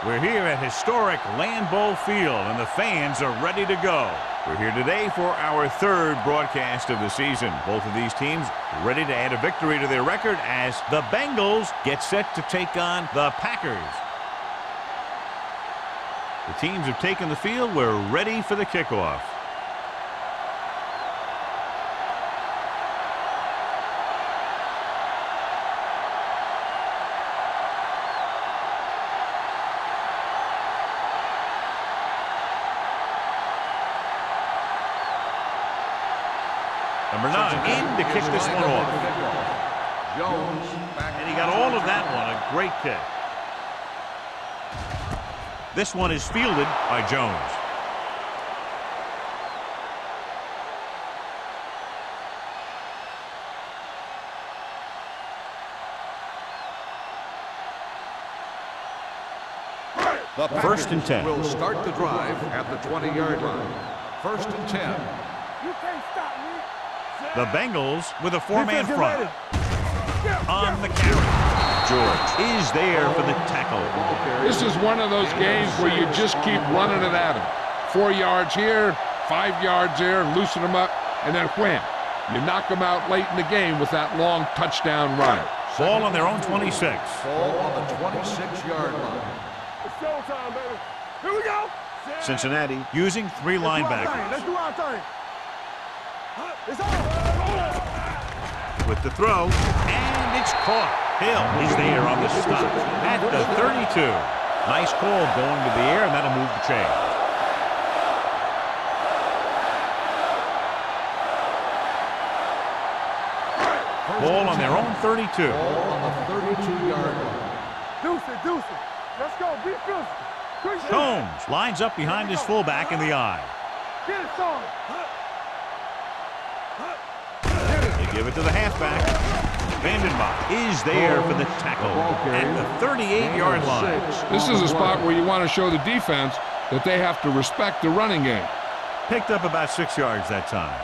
We're here at historic Lambeau Field, and the fans are ready to go. We're here today for our third broadcast of the season. Both of these teams ready to add a victory to their record as the Bengals get set to take on the Packers. The teams have taken the field. We're ready for the kickoff. Number 9 in to kick this one off. And he got all of that one. A great kick. This one is fielded by Jones. The First and 10. Will start the drive at the 20-yard line. First and 10. You can't stop me. The Bengals with a four-man front. On the carry. George is there for the tackle. This is one of those games where you just keep running it at them. 4 yards here, 5 yards there, loosen them up, and then wham. You knock them out late in the game with that long touchdown run. Ball on their own 26. Ball on the 26-yard line. It's showtime, baby. Here we go. Cincinnati using 3 linebackers. Let's do our thing. It's on. With the throw, and it's caught. Hill is there on the stop at the 32. Nice call going to the air, and that'll move the chain. Ball on their own 32. Ball on the 32-yard line. Deuce it. Let's go. Be physical. Combs lines up behind his fullback in the eye. Get it, son. They give it to the halfback. Vandenbach is there for the tackle at the 38-yard line. This is a spot where you want to show the defense that they have to respect the running game. Picked up about 6 yards that time.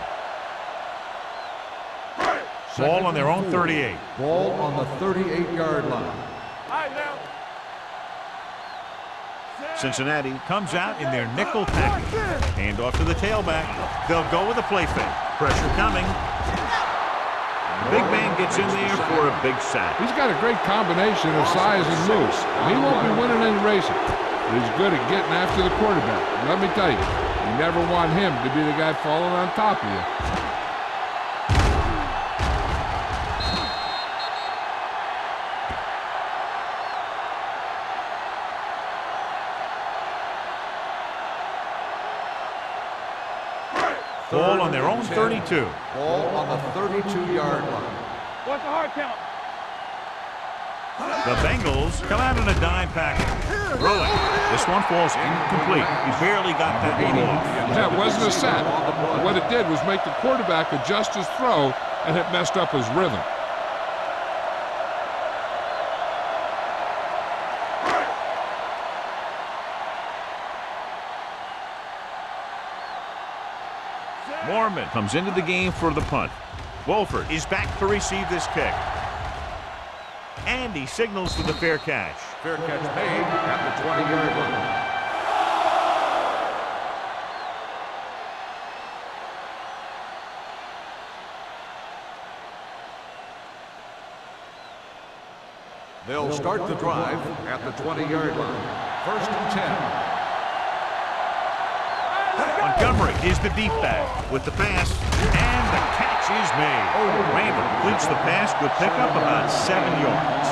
Ball on their own 38. Ball on the 38-yard line. All right, now. Cincinnati comes out in their nickel package. Hand off to the tailback. They'll go with a play fake. Pressure coming. Big man gets in there for a big sack. He's got a great combination of size and moves. He won't be winning any races, but he's good at getting after the quarterback. And let me tell you, you never want him to be the guy falling on top of you. Ball on their own 32. Ball on the 32-yard line. What's the hard count? The Bengals come out in a dime package. Throwing. This one falls incomplete. He barely got that one off. Yeah, it wasn't a sack. What it did was make the quarterback adjust his throw, and it messed up his rhythm. Mormon comes into the game for the punt. Wolford is back to receive this kick. And he signals for the fair catch. Fair catch made at the 20-yard line. They'll start the drive at the 20-yard line. First and 10. Montgomery is the deep back with the pass, and the catch is made. Randall completes the pass, good pickup, about 7 yards.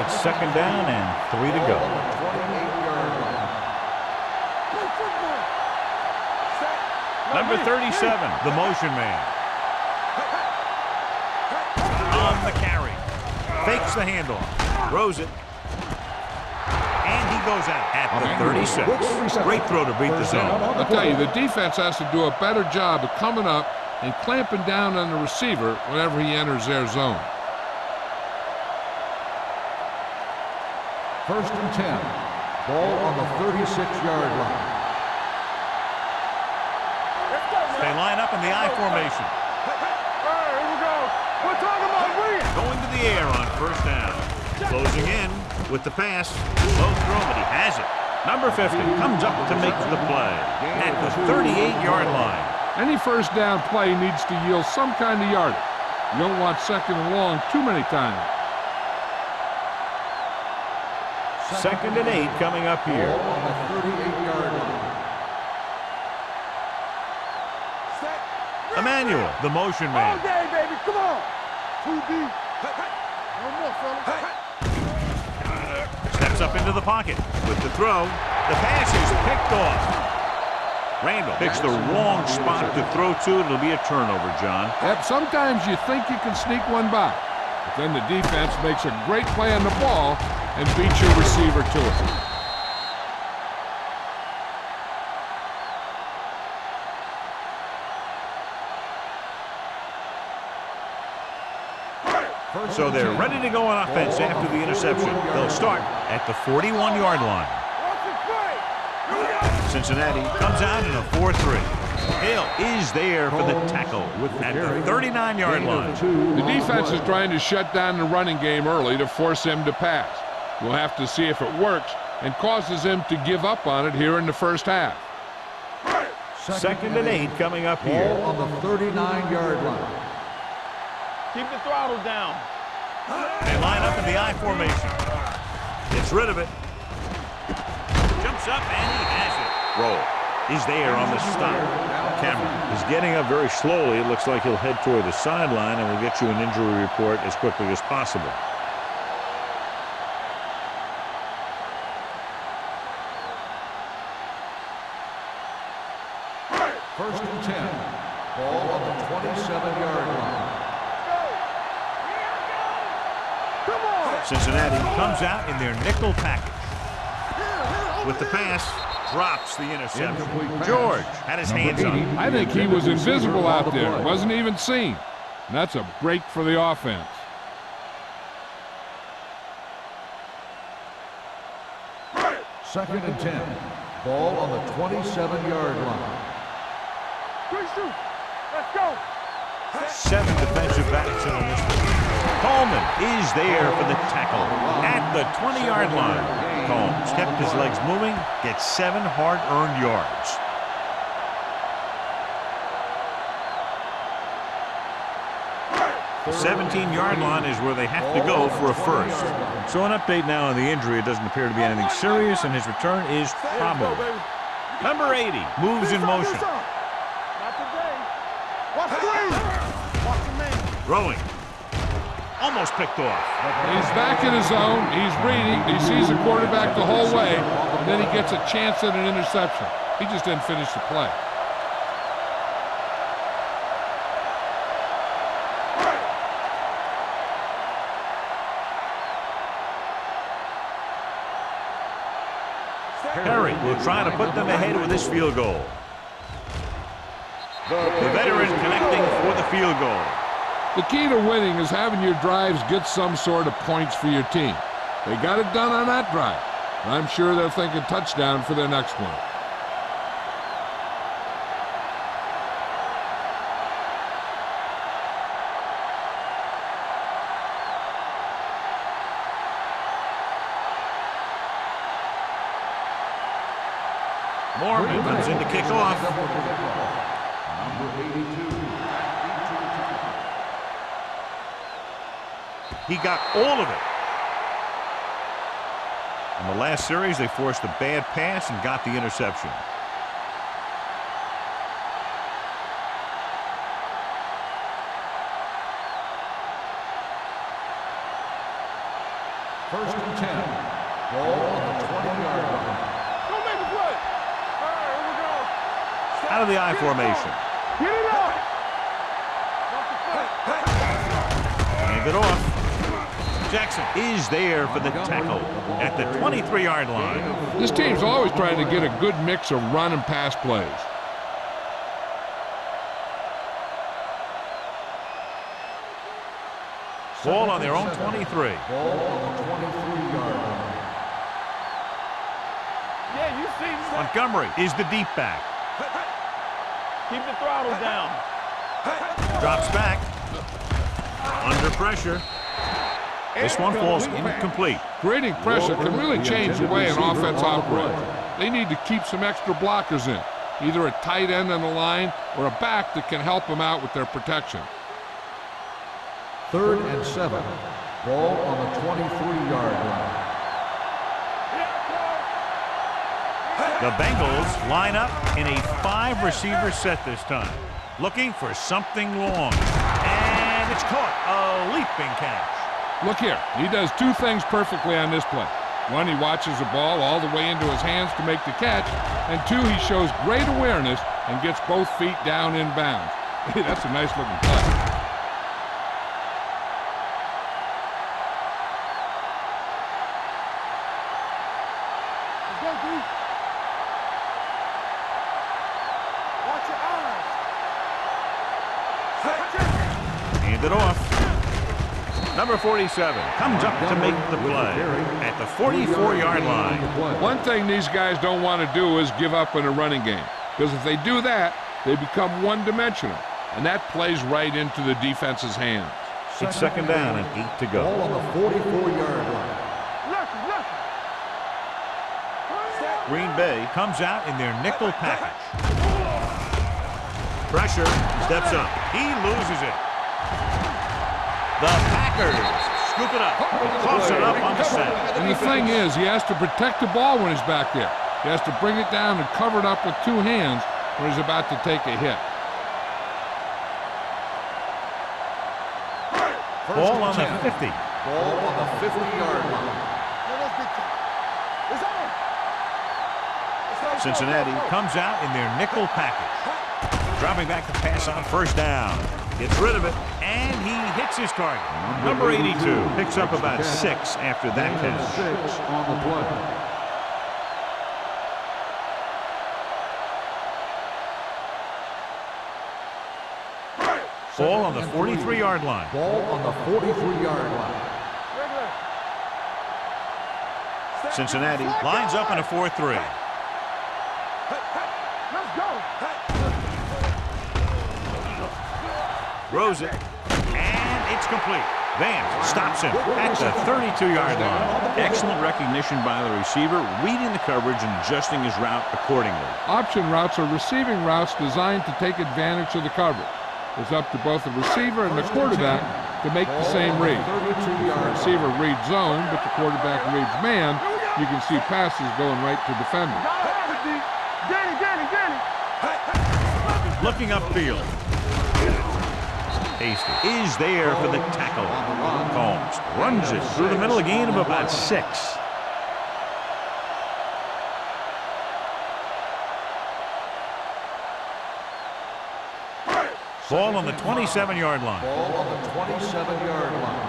It's second down and 3 to go. Number 37, the motion man. On the carry. Fakes the handoff. Throws it. And he goes out at the 36. Great throw to beat the zone. I'll tell you, the defense has to do a better job of coming up and clamping down on the receiver whenever he enters their zone. First and 10. Ball on the 36-yard line. They line up in the I formation. All right, here we go. We're talking about win. Going to the air on first down. Closing in with the pass. Low throw, but he has it. Number 50 comes up to make the play at the 38-yard line. Any first down play needs to yield some kind of yardage. You don't want second and long too many times. 2nd and 8 coming up here. On the 38-yard line. Emmanuel, the motion All man. day, baby. Come on. 2 deep. No more, fella. Steps up into the pocket with the throw. The pass is picked off. Randall picks the wrong spot to throw to. It'll be a turnover, John. Yep, sometimes you think you can sneak one by, but then the defense makes a great play on the ball and beats your receiver to it. So they're ready to go on offense after the interception. They'll start at the 41-yard line. Cincinnati comes out in a 4-3. Hill is there for the tackle at the 39-yard line. The defense is trying to shut down the running game early to force him to pass. We'll have to see if it works and causes him to give up on it here in the first half. 2nd and 8 coming up here. Ball on the 39-yard line. Keep the throttle down. They line up in the I formation. Gets rid of it. Jumps up and he has it. Roll. He's there on the stop. Cameron is getting up very slowly. It looks like he'll head toward the sideline, and we'll get you an injury report as quickly as possible. First and 10. Ball on the 27-yard line. Cincinnati comes out in their nickel package. With the pass, drops the interception. George had his hands on it. I think he was invisible out there. Wasn't even seen. And that's a break for the offense. Second and 10. Ball on the 27-yard line. Let's go. 7 defensive backs in on this one. Coleman is there for the tackle at the 20-yard line. Combs kept his legs moving, gets 7 hard-earned yards. The 17-yard line is where they have to go for a first. So an update now on the injury. It doesn't appear to be anything serious, and his return is probable. Number 80 moves in motion. Not today. Watch the man. Throwing. Almost picked off. He's back in his zone. He's reading. He sees the quarterback the whole way, and then he gets a chance at an interception. He just didn't finish the play. Perry will try to put them ahead with this field goal. The veteran connecting for the field goal. The key to winning is having your drives get some sort of points for your team. They got it done on that drive. I'm sure they're thinking touchdown for their next one. Morgan comes in to kick off. Number 82. He got all of it. In the last series, they forced a bad pass and got the interception. First and 10. Ball on the 20-yard line. Don't make the play. All right, here we go. Out of the I formation. Get it up. Hand it off. Jackson is there for the tackle at the 23-yard line. This team's always trying to get a good mix of run and pass plays. Ball on their own 23. Ball on the 23-yard line. Yeah, you see that. Montgomery is the deep back. Keep the throttle down. Drops back. Under pressure. This one falls incomplete. Creating pressure can really change the way an offense operates. They need to keep some extra blockers in, either a tight end on the line or a back that can help them out with their protection. 3rd and 7. Ball on the 23-yard line. The Bengals line up in a 5-receiver set this time, looking for something long. And it's caught. A leaping catch. Look here, he does 2 things perfectly on this play. 1, he watches the ball all the way into his hands to make the catch, and 2, he shows great awareness and gets both feet down in bounds. Hey, that's a nice looking play. Let's go, D. Watch your eyes. Hand it off. Number 47 comes up to make the play at the 44-yard line. One thing these guys don't want to do is give up in a running game, because if they do that, they become one-dimensional, and that plays right into the defense's hands. It's 2nd down and 8 to go. Ball on the 44-yard line. Green Bay comes out in their nickel package. Pressure, steps up. He loses it. The Packers scoop it up. Close it up on the set. And the thing is, he has to protect the ball when he's back there. He has to bring it down and cover it up with 2 hands when he's about to take a hit. Ball on the 50. Ball on the 50-yard line. Cincinnati comes out in their nickel package. Dropping back to pass on 1st down. Gets rid of it, and he hits his target. Number 82 picks up about 6 after that catch. 6 on the play. Ball on the 43-yard line. Ball on the 43-yard line. Cincinnati lines up in a 4-3. Let's go. Throws it, and it's complete. Vance stops him at the 32-yard line. Excellent recognition by the receiver, reading the coverage and adjusting his route accordingly. Option routes are receiving routes designed to take advantage of the coverage. It's up to both the receiver and the quarterback to make the same read. The receiver reads zone, but the quarterback reads man. You can see passes going right to defenders. Looking upfield. Hasty is there for the tackle. Combs runs it through the middle, a gain of about 6. Ball on the 27-yard line. Ball on the 27-yard line.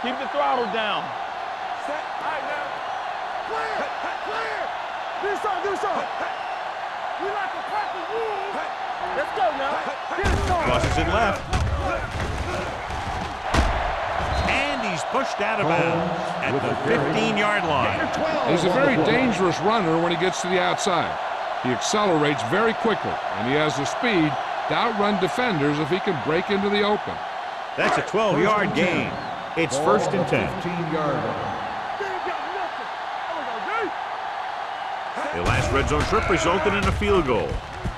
Keep the throttle down. Set. All right, now. Clear. Clear. Do something. We like to practice rules. Let's go now. Get it started. Crosses it left. And he's pushed out of bounds at the 15-yard line. He's a very dangerous runner when he gets to the outside. He accelerates very quickly, and he has the speed to outrun defenders if he can break into the open. That's a 12-yard gain. It's 1st and 10. 15-yard line. The last red zone trip resulted in a field goal.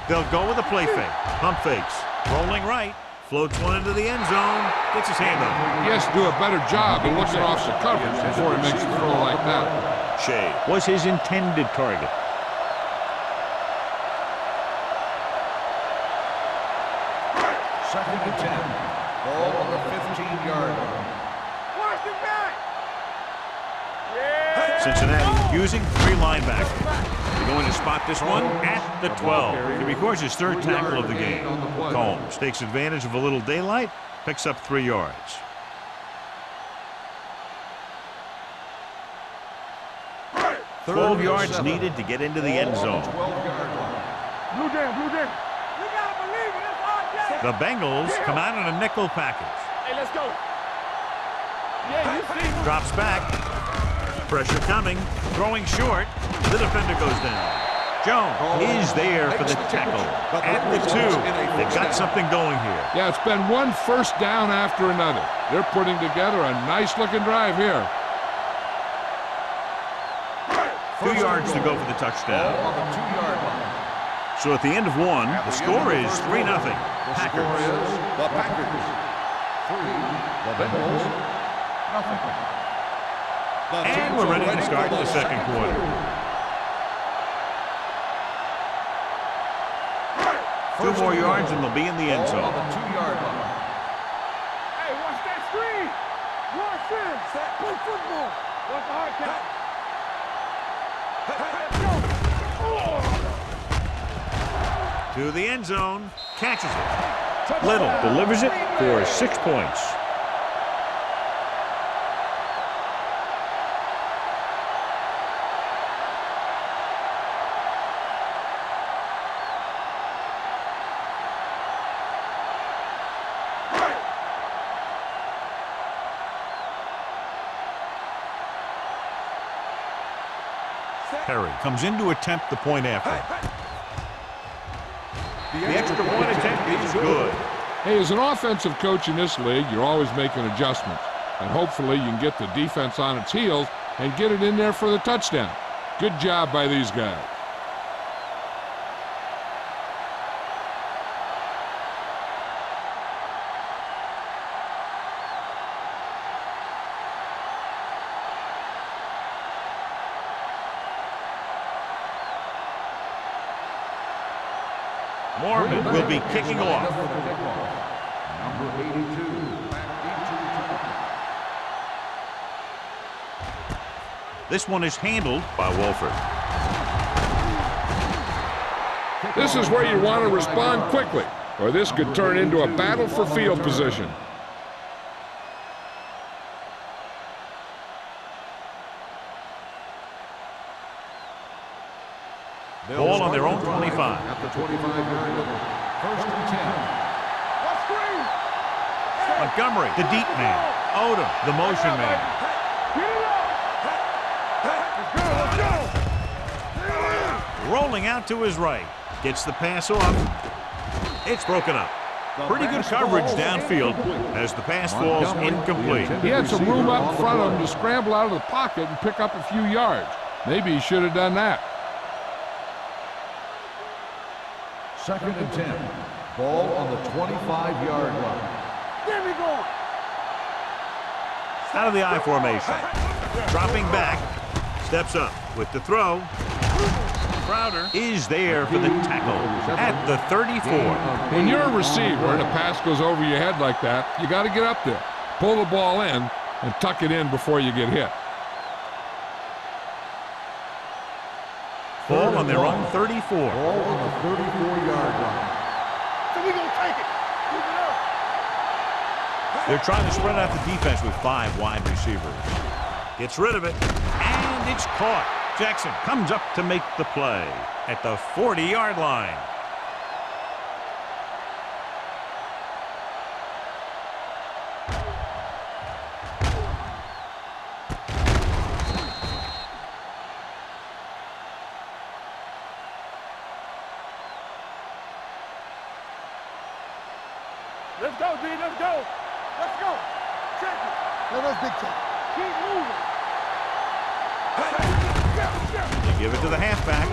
They'll go with a play fake. Pump fakes. Rolling right. Floats one into the end zone. Gets his hand up. He has to do a better job of looking off the coverage before he makes a throw like that. Shea was his intended target. Second and 10. Ball on the 15-yard line. Watch it back. Cincinnati using 3 linebackers. They're going to spot this one at the 12. He records his 3rd tackle of the game. Combs takes advantage of a little daylight, picks up 3 yards. Third 12 and yards 7. needed to get into the end zone. 12-yard line. Blue down. We gotta believe it. It's our day. The Bengals come out in a nickel package. Hey, let's go. Yeah, you see. Drops back. Pressure coming. Throwing short. The defender goes down. Jones is there for the tackle at the 2. They've got something going here. Yeah, it's been one first down after another. They're putting together a nice-looking drive here. 2 yards to go for the touchdown. On the 2-yard line. So at the end of one, the score is 3-0. The score is the Packers 3, the Bengals nothing. And we're ready to start the second quarter. Two more yards and they'll be in the end zone. On the 2-yard line. Hey, watch that screen. Watch this. Play football. Watch the hard count. To the end zone, catches it. Little delivers it for 6 points. Perry comes in to attempt the point after. The extra point attempt is good. Hey, as an offensive coach in this league, you're always making adjustments. And hopefully you can get the defense on its heels and get it in there for the touchdown. Good job by these guys. Mormon will be kicking off. Number 82. This one is handled by Wolford. This is where you want to respond quickly, or this could turn into a battle for field position. Ball on their own 25. At the 25-yard line. First and 10. Montgomery, the deep man. Odom, the motion man. Rolling out to his right. Gets the pass off. It's broken up. Pretty good coverage downfield as the pass falls incomplete. He had some room up in front of him to scramble out of the pocket and pick up a few yards. Maybe he should have done that. Second and 10. Ball on the 25-yard line. There we go. Out of the I formation. Dropping back. Steps up with the throw. Crowder is there for the tackle at the 34. When you're a receiver and a pass goes over your head like that, you got to get up there, pull the ball in, and tuck it in before you get hit. Ball on their own 34. Ball on the 34-yard line. So we gonna take it. Keep it up. They're trying to spread out the defense with 5 wide receivers. Gets rid of it, and it's caught. Jackson comes up to make the play at the 40-yard line. Let's go, D. Let's go. Let's go. Check it. No, that's big check. Keep moving. They give it to the halfback.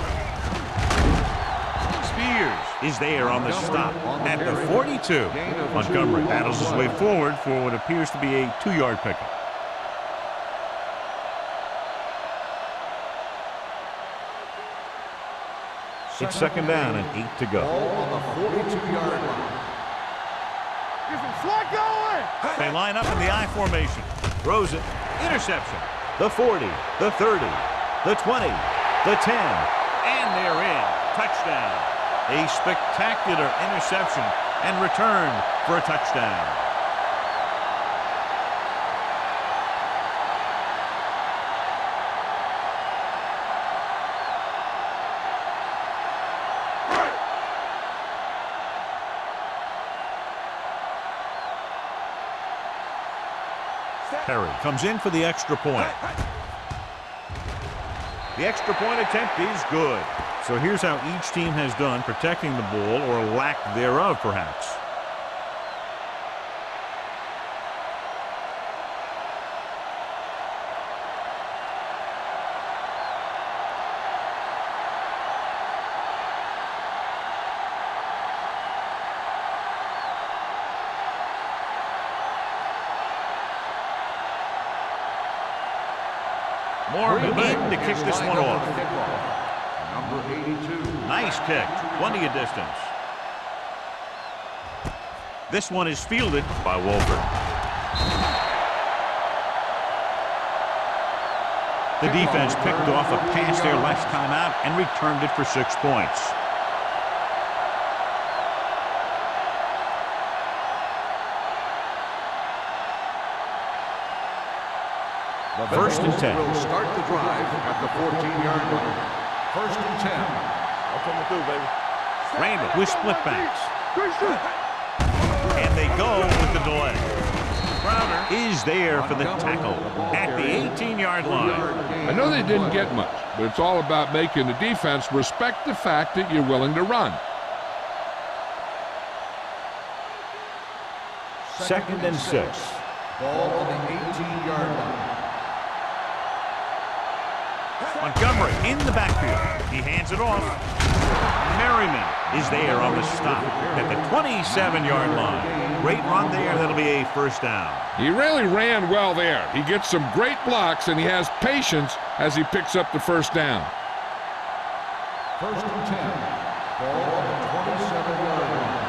Spears is there on the stop at the 42. Montgomery battles his way forward for what appears to be a 2-yard pickup. It's second down and 8 to go. Ball on the 42-yard line. Get some slot going. They line up in the I formation. Throws it. Interception. The 40, the 30, the 20, the 10, and they're in. Touchdown. A spectacular interception and return for a touchdown. Perry comes in for the extra point. The extra point attempt is good. So here's how each team has done protecting the ball, or lack thereof, perhaps. Moore begin to kick this one off. Number 82. Nice kick. Plenty of distance. This one is fielded by Wolford. The defense picked off a pass there last time out and returned it for 6 points. First and 10. Will start the drive at the 14-yard line. First and 10. I'm coming through, baby. Randall with split backs. And they go with the delay. Crowder is there for the tackle at the 18-yard line. I know they didn't get much, but it's all about making the defense respect the fact that you're willing to run. Second and 6. Ball on the 18-yard line. Montgomery in the backfield. He hands it off. Merriman is there on the stop at the 27-yard line. Great run there. That'll be a first down. He really ran well there. He gets some great blocks, and he has patience as he picks up the first down. First and 10. Ball on the 27-yard line.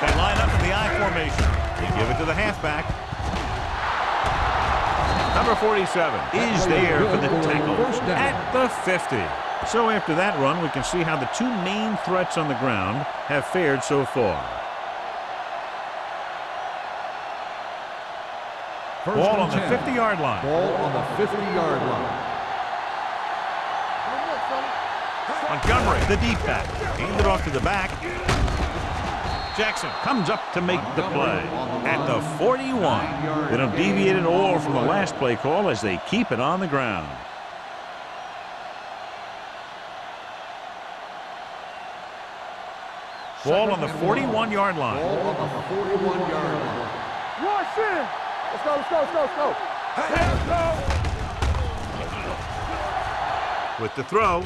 They line up in the I formation. They give it to the halfback. Number 47 is there for the tackle at the 50. So after that run, we can see how the two main threats on the ground have fared so far. Ball on the 50-yard line. Ball on the 50-yard line. Montgomery, the deep back. Aimed it off to the back. Jackson comes up to make the play at the 41. They don't deviate at all from the last play call as they keep it on the ground. Ball on the 41-yard line. Ball on the 41-yard line. Rush in. Let's go, let's go, let's go, let's go. Let's go. With the throw.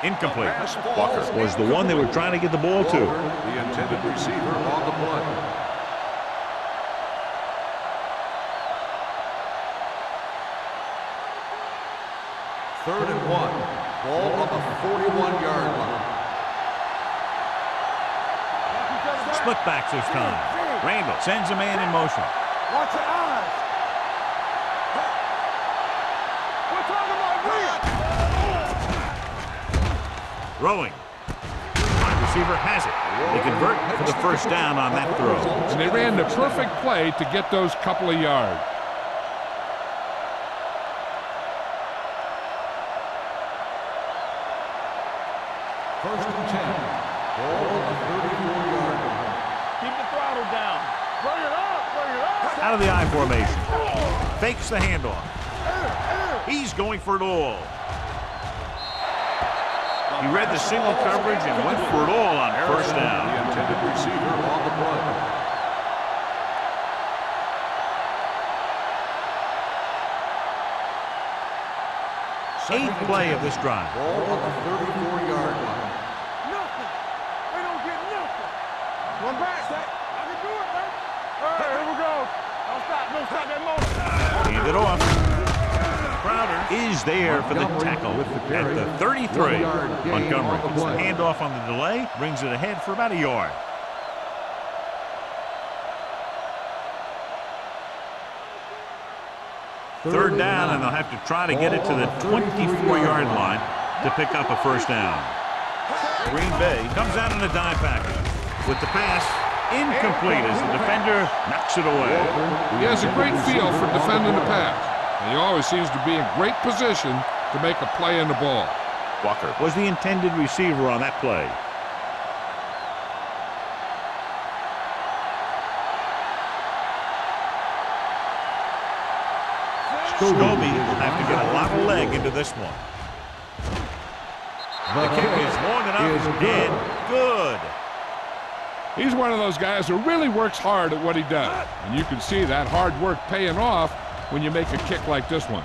Incomplete. Walker was the one they were trying to get the ball to. The intended receiver on the play. Third and 1. Ball on the 41-yard line. Split backs this time. Randall sends a man in motion. Watch your eyes. We're talking about Williams. Throwing. Wide receiver has it. They convert for the first down on that throw. And they ran the perfect play to get those couple of yards. First and 10. Ball on the 34-yard line. Keep the throttle down. Bring it up, bring it up. Out of the I formation. Fakes the handoff. He's going for it all. He read the single coverage and went for it all on first down. The intended receiver on the play. Eighth play of this drive. Ball on the 34-yard line. Nothing. They don't get nothing. One back. I can do it, man. All right, here we go. Don't stop that motor. Hand it off. Crowder is there for the tackle at the 33. Montgomery gets the handoff on the delay, brings it ahead for about a yard. Third down, and they'll have to try to get it to the 24-yard line to pick up a first down. Green Bay comes out in a dime package with the pass incomplete as the defender knocks it away. He has a great feel for defending the pass. And he always seems to be in great position to make a play in the ball. Walker was the intended receiver on that play. Scobie will have to get a lot of leg into this one. The kick is long enough and good. He's one of those guys who really works hard at what he does. And you can see that hard work paying off when you make a kick like this one.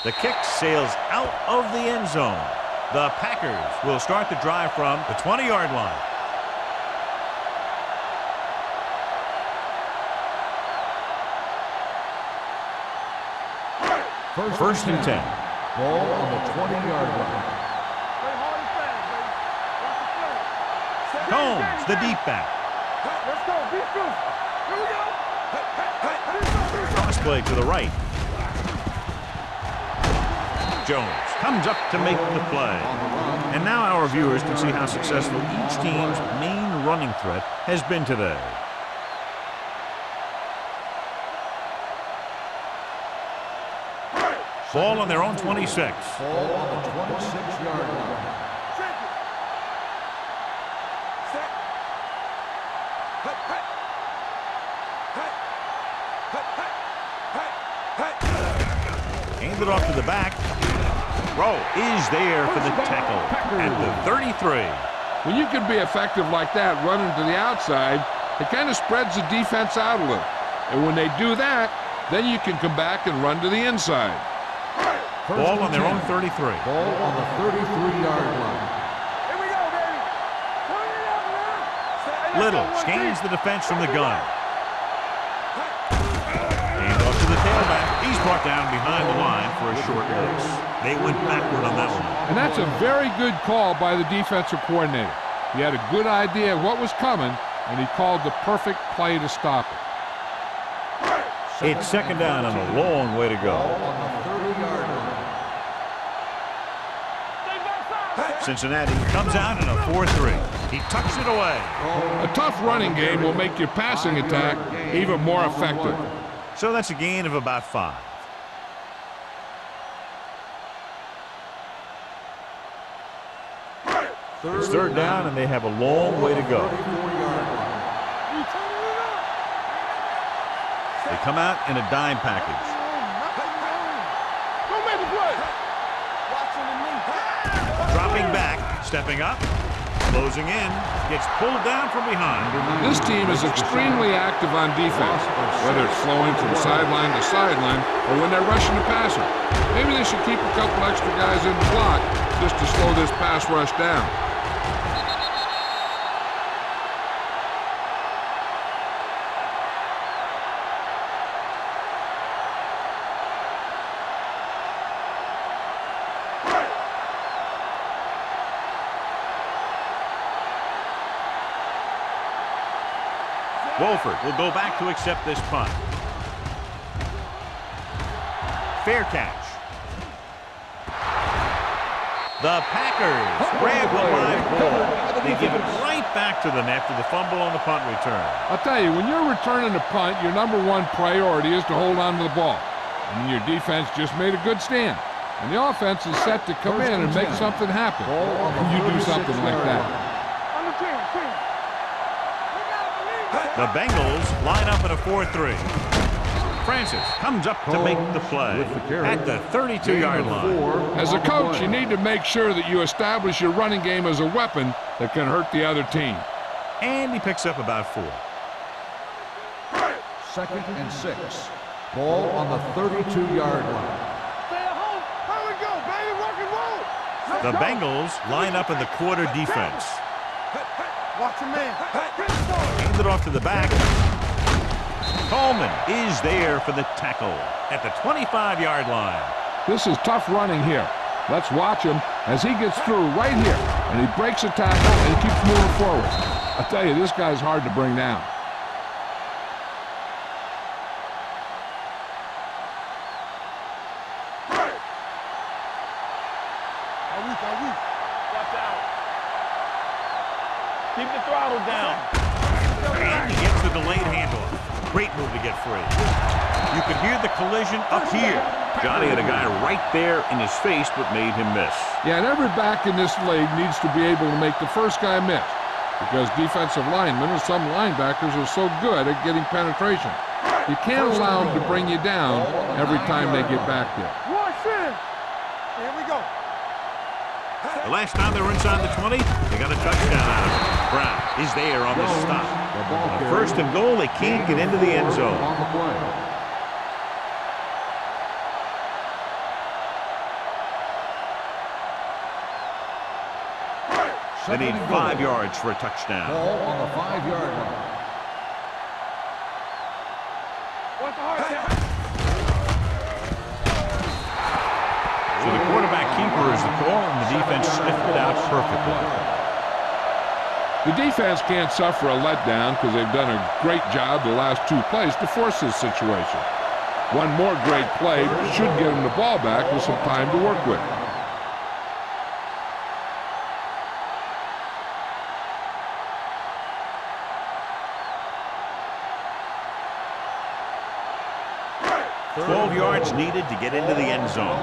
The kick sails out of the end zone. The Packers will start the drive from the 20-yard line. First and 10. Ball on the 20-yard line. Play hard and fast, baby. Watch the play. Combs, the deep back. Let's go. Be true. Here we go. Cross play to the right. Jones comes up to make the play. And now our viewers can see how successful each team's main running threat has been today. Ball on their own 26. Ball on the 26-yard line. Hand it off to the back. Rowe is there for the tackle at the 33. When you can be effective like that running to the outside, it kind of spreads the defense out a little. And when they do that, then you can come back and run to the inside. Ball on their own 33. Ball on the 33-yard line. Here we go, baby. Turn it up now. Little scans the defense from the gun. Hand off to the tailback. He's brought down behind the line for a short loss. They went backward on that one. And that's a very good call by the defensive coordinator. He had a good idea of what was coming, and he called the perfect play to stop it. It's second down and a long way to go. Ball on the 30-yard line. Cincinnati comes out in a 4-3. He tucks it away. A tough running game will make your passing attack even more effective. So that's a gain of about 5. It's third down, and they have a long way to go. They come out in a dime package. Don't make the play. Dropping back, stepping up, closing in, gets pulled down from behind. This team is extremely active on defense, whether it's flowing from sideline to sideline or when they're rushing the passer. Maybe they should keep a couple extra guys in the block just to slow this pass rush down. Wolford will go back to accept this punt. Fair catch. The Packers grab the live ball. They give it right back to them after the fumble on the punt return. I'll tell you, when you're returning a punt, your number one priority is to hold on to the ball. And your defense just made a good stand. And the offense is set to come in and make something happen. When you do something like that. On the team. The Bengals line up in a 4-3. Francis comes up to make the play at the 32-yard line. As a coach, you need to make sure that you establish your running game as a weapon that can hurt the other team. And he picks up about 4. Second and 6. Ball on the 32-yard line. Stay at home. Here we go, baby. Rock and roll. The Bengals line up in the quarter defense. Watch your man. Hand it off to the back. Coleman is there for the tackle at the 25-yard line. This is tough running here. Let's watch him as he gets through right here. And he breaks a tackle and he keeps moving forward. I tell you, this guy's hard to bring down. Watch out. Keep the throttle down. And he gets the delayed handoff. Great move to get free. You could hear the collision up here. Johnny had a guy right there in his face, but made him miss. Yeah, and every back in this league needs to be able to make the first guy miss, because defensive linemen and some linebackers are so good at getting penetration. You can't allow them to bring you down every time they get back there. Rush in. Here we go. The last time they were inside the 20, they got a touchdown out of it. Brown is there on the stop. On first and goal, they can't get into the end zone. On the play. They need 5 yards for a touchdown. Ball on the 5-yard line. Watch the hard count. So the quarterback keeper is the call, and the defense sniffed it out perfectly. The defense can't suffer a letdown because they've done a great job the last 2 plays to force this situation. One more great play should get them the ball back with some time to work with. Right. 12 yards needed to get into the end zone.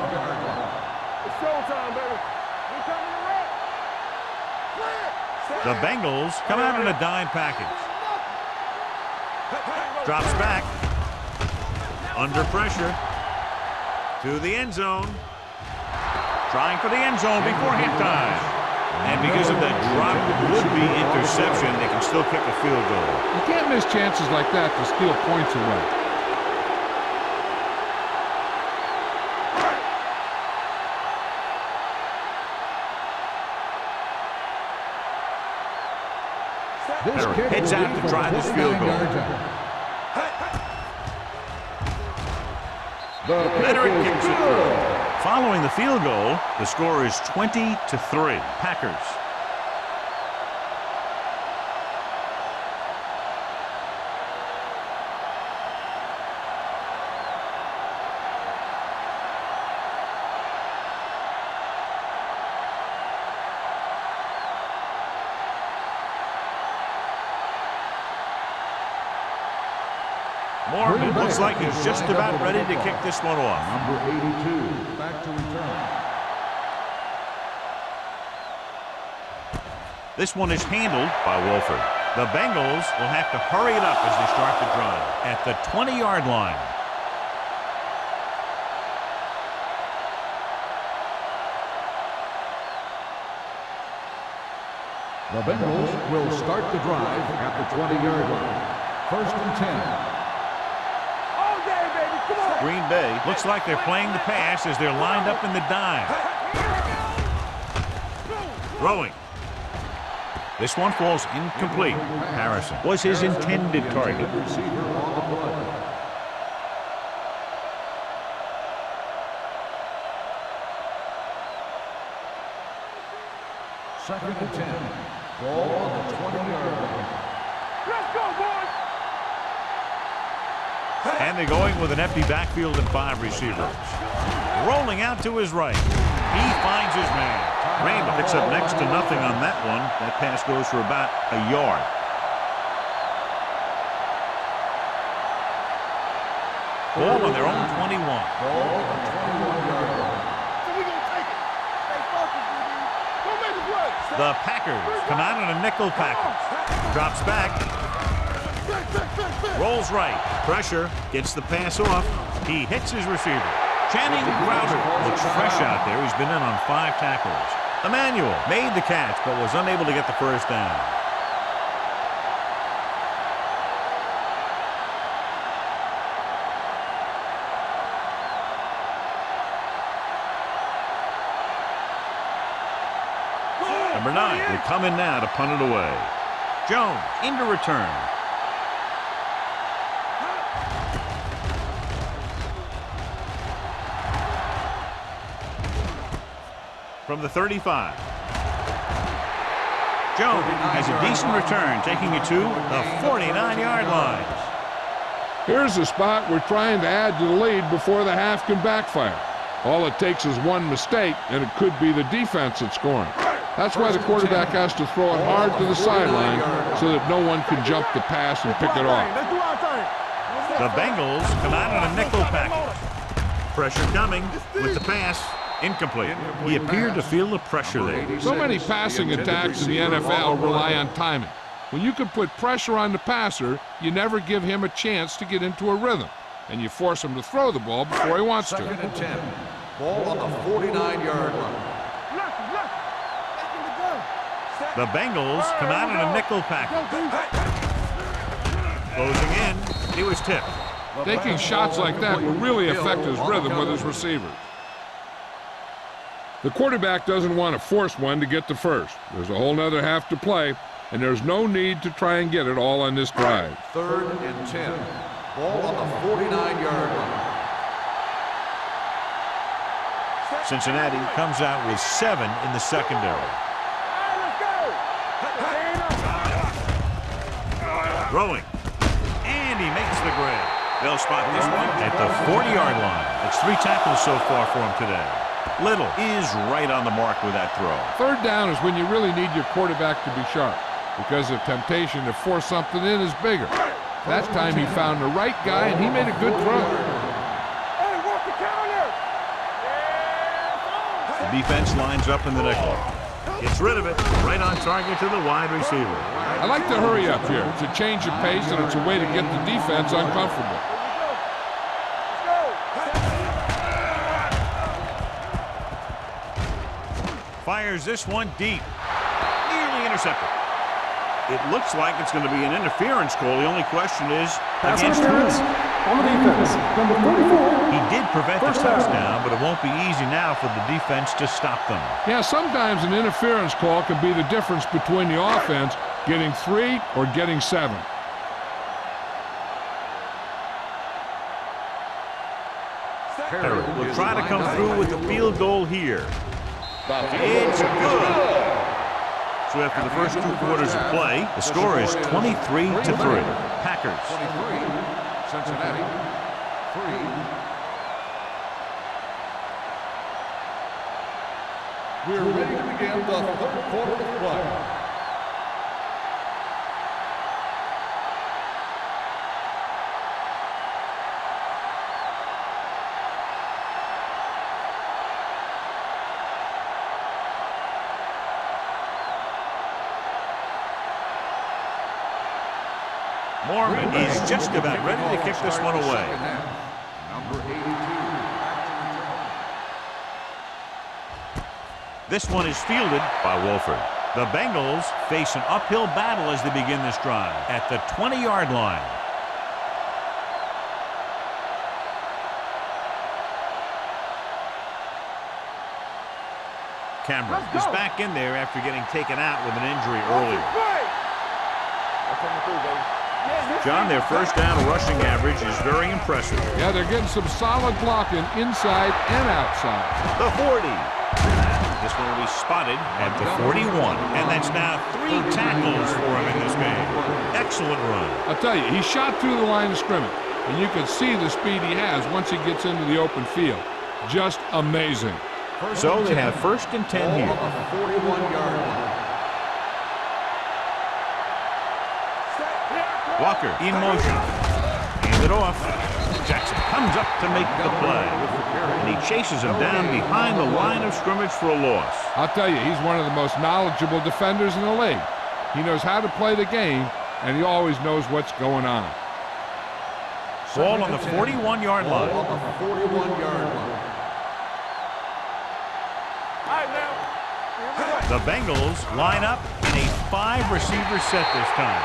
It's showtime, baby. We coming to rock. The Bengals come out in a dime package. Drops back. Under pressure. To the end zone. Trying for the end zone before halftime. And because of that drop would-be interception, they can still kick a field goal. You can't miss chances like that to steal points away. Heads out to try this field goal. Leonard kicks it through. Following the field goal, the score is 20-3. Packers. Morgan looks like he's just about ready to kick this one off. Number 82, back to return. This one is handled by Wolford. The Bengals will have to hurry it up as they start the drive at the 20-yard line. The Bengals will start the drive at the 20-yard line. First and 10. Green Bay looks like they're playing the pass as they're lined up in the dime. Throwing. This one falls incomplete. Harrison was his intended target. Second and 10. Ball on the 20-yard line. Let's go, boys! And they're going with an empty backfield and 5 receivers. Rolling out to his right. He finds his man. Rainbow picks up next to nothing on that one. That pass goes for about a yard. Ball on their own 21. Ball on the 21-yard line. So we gonna take it. Stay focused, baby. Go make the play. The Packers come out in a nickel package. Drops back. Rolls right. Pressure. Gets the pass off. He hits his receiver. Channing Crowder looks fresh out there. He's been in on 5 tackles. Emmanuel made the catch but was unable to get the first down. Number 9 will come in now to punt it away. Jones into return. From the 35. Jones has a decent return, taking it to the 49-yard line. Here's a spot we're trying to add to the lead before the half can backfire. All it takes is one mistake, and it could be the defense that's scoring. That's why the quarterback has to throw it hard to the sideline so that no one can jump the pass and pick it off. The Bengals come out in a nickel package. Pressure coming with the pass. Incomplete. He appeared to feel the pressure there. So many passing attacks in the NFL rely on timing. When you can put pressure on the passer, you never give him a chance to get into a rhythm, and you force him to throw the ball before he wants to. 2nd and 10. Ball on the 49-yard line. The Bengals come out in a nickel package. Closing in, he was tipped. Taking shots like that will really affect his rhythm with his receivers. The quarterback doesn't want to force one to get to first. There's a whole nother half to play, and there's no need to try and get it all on this drive. 3rd and 10. Ball on the 49-yard line. Cincinnati comes out with 7 in the secondary. Throwing. And he makes the grab. They'll spot this one at the 40-yard line. It's 3 tackles so far for him today. Little is right on the mark with that throw. 3rd down is when you really need your quarterback to be sharp, because the temptation to force something in is bigger. That time he found the right guy, and he made a good throw. Hey, work the counter! The defense lines up in the nickel. Gets rid of it. Right on target to the wide receiver. I like to hurry up here. It's a change of pace, and it's a way to get the defense uncomfortable. Fires this one deep. Nearly intercepted. It looks like it's going to be an interference call. The only question is, Pass against interference who? on the defense. Number 44. He did prevent the First down. touchdown, but it won't be easy now for the defense to stop them. Yeah, sometimes an interference call can be the difference between the offense getting 3 or getting 7. Perry will try to come through with the field goal here. It's good. So after the first 2 quarters of play, the score is 23-3. Packers. 23. Cincinnati. 3. We're ready to begin the 3rd quarter of play. Mormon is just about ready to kick this one away. Number 82. This one is fielded by Wolford. The Bengals face an uphill battle as they begin this drive at the 20-yard line. Cameron is back in there after getting taken out with an injury earlier. John, their first down rushing average is very impressive. Yeah, they're getting some solid blocking inside and outside. The 40. This one will be spotted at the 41. And that's now 3 tackles for him in this game. Excellent run. I'll tell you, he shot through the line of scrimmage, and you can see the speed he has once he gets into the open field. Just amazing. So they have 1st and 10 here. 41-yard line. Walker in motion. Hand it off. Jackson comes up to make the play. And he chases him down behind the line of scrimmage for a loss. I'll tell you, he's one of the most knowledgeable defenders in the league. He knows how to play the game, and he always knows what's going on. Ball on the 41-yard line. Ball on the 41-yard line. The Bengals line up in a 5-receiver set this time.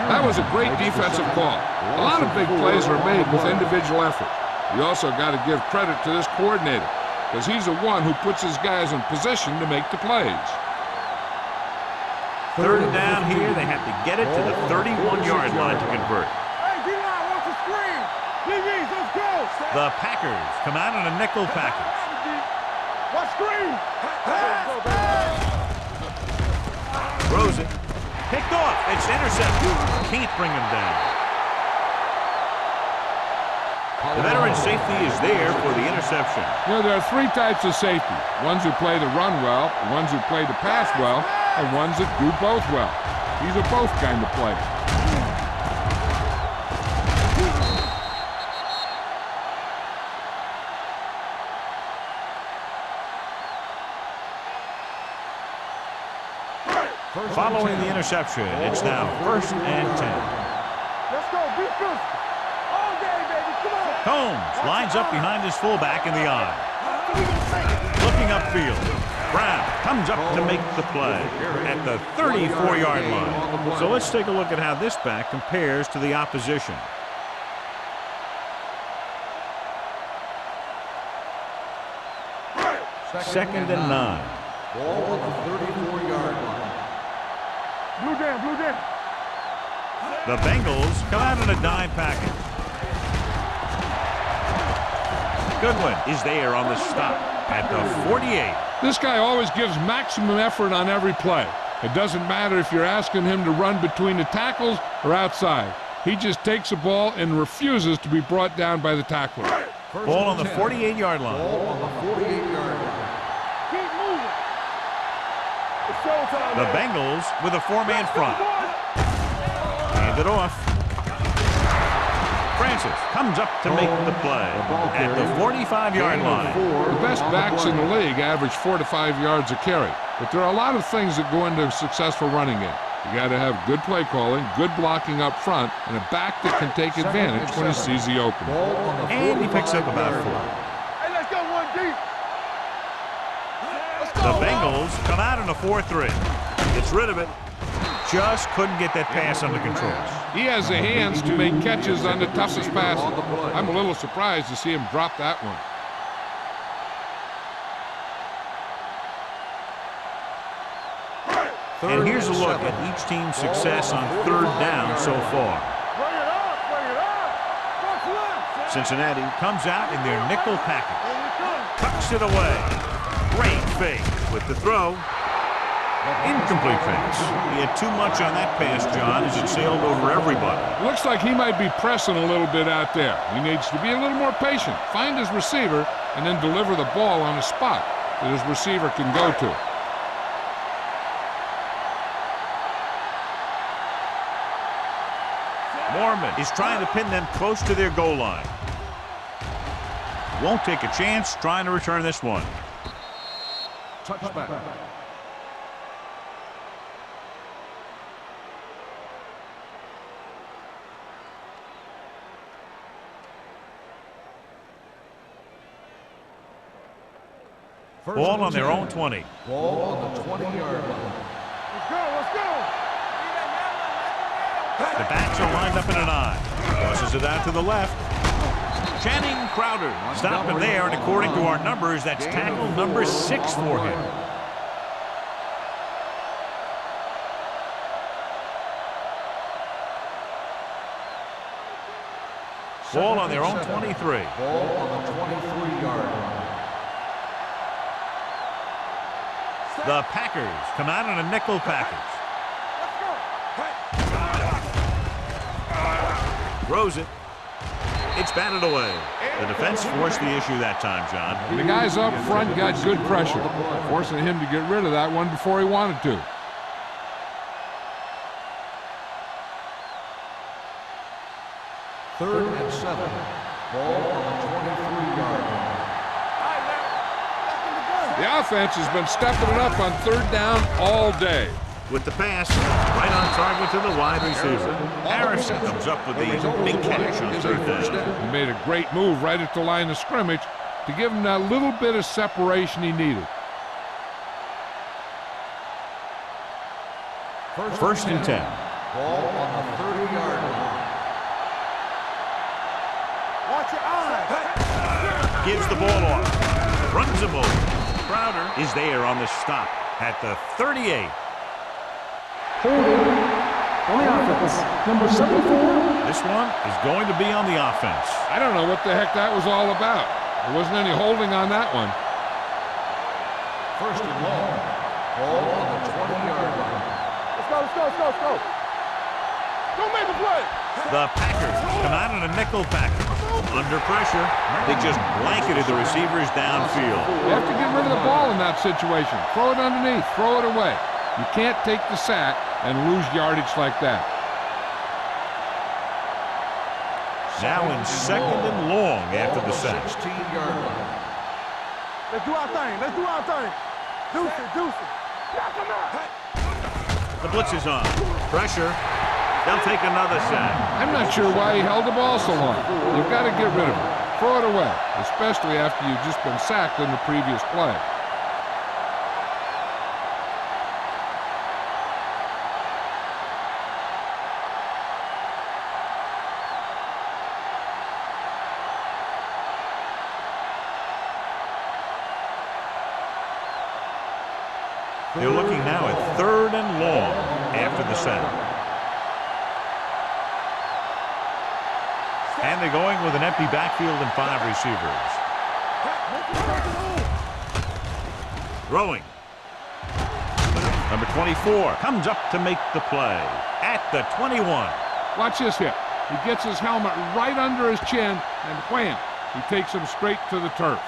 That was a great defensive call. A lot of big plays are made with individual effort. You also got to give credit to this coordinator, because he's the one who puts his guys in position to make the plays. 3rd down here. They have to get it to the 31-yard line to convert. Hey, D-line, watch the screen. DBs, let's go. The Packers come out in a nickel package. Watch screen. Throws it. Picked off. It's intercepted. Can't bring him down. The veteran safety is there for the interception. You know, there are three types of safety. Ones who play the run well, ones who play the pass well, and ones that do both well. These are both kind of players. Following the interception, it's now 1st and 10. Let's go. Be physical. All day, baby. Come on. Combs lines up behind his fullback in the eye. Looking upfield. Brown comes up to make the play at the 34-yard line. So let's take a look at how this back compares to the opposition. Second and 9. Ball on the 34-yard line. Blue down, blue down. The Bengals come out in a dime package. Goodwin is there on the stop at the 48. This guy always gives maximum effort on every play. It doesn't matter if you're asking him to run between the tackles or outside. He just takes the ball and refuses to be brought down by the tackler. Ball on the 48-yard line. Ball on the 48-yard line. Keep moving. It's showtime. The Bengals with a four-man front. Hand it off. Francis comes up to make the play at the 45-yard line. The best backs in the league average 4 to 5 yards a carry. But there are a lot of things that go into a successful running game. You got to have good play calling, good blocking up front, and a back that can take advantage when he sees the opening. And he picks up about 4. Hey, let's go one deep. The Bengals come out in a 4-3. Gets rid of it. Just couldn't get that pass under control. He has the hands to make catches on the toughest passes. I'm a little surprised to see him drop that one. And here's a look at each team's success on 3rd down so far. Bring it up, bring it up. Watch left. Cincinnati comes out in their nickel package. Here we come. Tucks it away. Great fake with the throw. Incomplete pass. He had too much on that pass, John, as it sailed over everybody. Looks like he might be pressing a little bit out there. He needs to be a little more patient, find his receiver, and then deliver the ball on a spot that his receiver can go to. Mormon is trying to pin them close to their goal line. Won't take a chance trying to return this one. Touchback. Ball on their own 20. Ball on the 20-yard line. Let's go, let's go. The backs are lined up in an I. Tosses it out to the left. Channing Crowder. Stop him there, and according to our numbers, that's tackle number 6 for him. Ball on their own 23. Ball on the 23-yard line. The Packers come out in a nickel package. Throws it. It's batted away. The defense forced the issue that time, John. And the guys up front got good pressure, forcing him to get rid of that one before he wanted to. Third and 7. Ball on the 23-yard line. The offense has been stepping it up on 3rd down all day. With the pass, right on target to the wide receiver. Harrison comes up with the big catch on 3rd down. He made a great move right at the line of scrimmage to give him that little bit of separation he needed. First and 10. Ball on the 30-yard line. Watch your eyes. Gives the ball off. Runs him over. Crowder is there on the stop at the 38. Holding on the offense, number 74. This one is going to be on the offense. I don't know what the heck that was all about. There wasn't any holding on that one. First and long. Ball on the 20-yard line. Let's go, let's go, let's go, let's go. Don't make a play. The Packers come out in a nickel package. Under pressure, they just blanketed the receivers downfield. You have to get rid of the ball in that situation. Throw it underneath. Throw it away. You can't take the sack and lose yardage like that. Now in second and long after the sack. 16-yard line. Let's do our thing. Let's do our thing. Deuce it, deuce it. Knock him out. The blitz is on. Pressure. They'll take another sack. I'm not sure why he held the ball so long. You've got to get rid of it. Throw it away, especially after you've just been sacked in the previous play. They're looking now at third and long after the sack. And they're going with an empty backfield and 5 receivers. Throwing. Number 24 comes up to make the play at the 21. Watch this hit. He gets his helmet right under his chin, and wham, he takes him straight to the turf.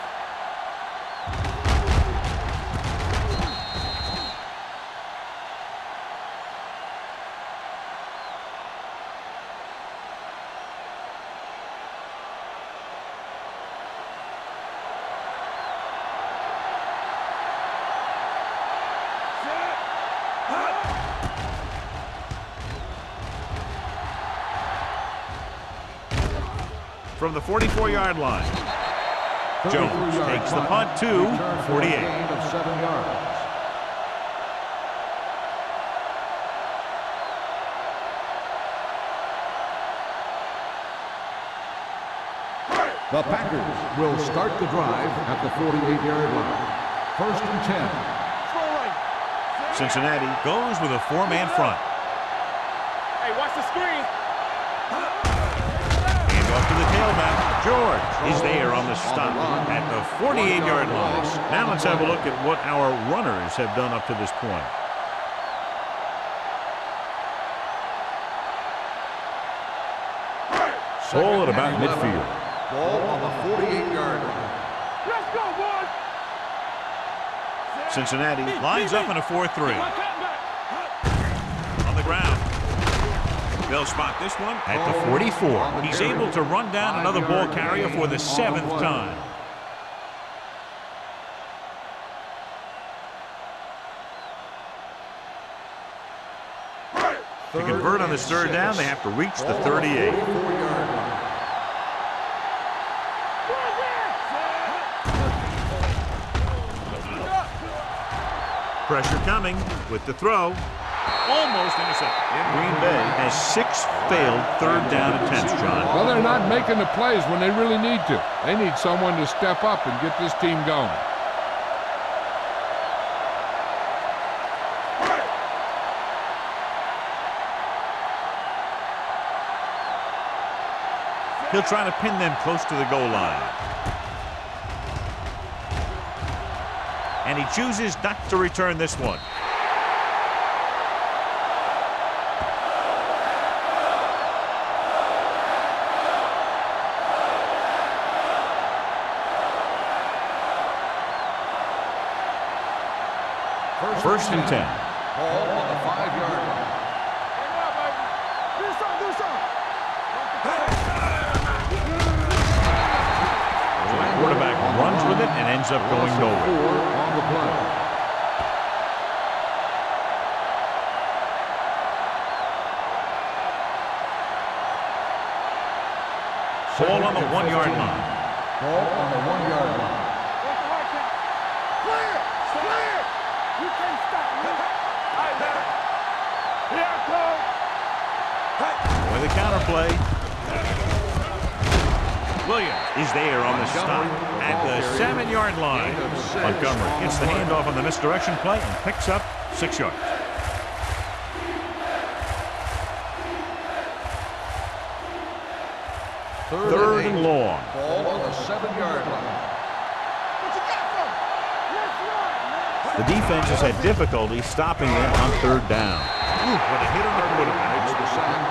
From the 44-yard line, Jones takes the punt to 48. Gain of 7 yards. The Packers will start the drive at the 48-yard line. First and 10. Cincinnati goes with a 4-man front. Hey, watch the screen. Off to the tailback. George is there on the stop at the 48-yard line. Now let's have a look at what our runners have done up to this point. Ball at about midfield. Ball on the 48-yard line. Let's go, boys. Cincinnati lines up in a 4-3. On the ground. They'll spot this one at the 44. He's able to run down another ball carrier for the 7th time. To convert on this third down, they have to reach the 38. Pressure coming with the throw. Almost intercepted. Green Bay has 6 failed third down attempts, John. Well, they're not making the plays when they really need to. They need someone to step up and get this team going. He'll try to pin them close to the goal line. And he chooses not to return this one. First and 10. Ball on the 5-yard line. Do something. The quarterback runs with it and ends up going nowhere. On the play. Ball on the 1-yard line. Ball on the 1-yard line. What's the hard count? Clear! Clear! You can't stop me. All right, man. Here I come. With the counterplay. Williams is there on the stop at the 7-yard line. Montgomery gets the handoff on the misdirection play and picks up 6 yards. Third and long. Ball on the 7-yard line. What you got for me? Let's run, man. The defense has had difficulty stopping them on third down. What a hit on the quarterback. Makes the sack.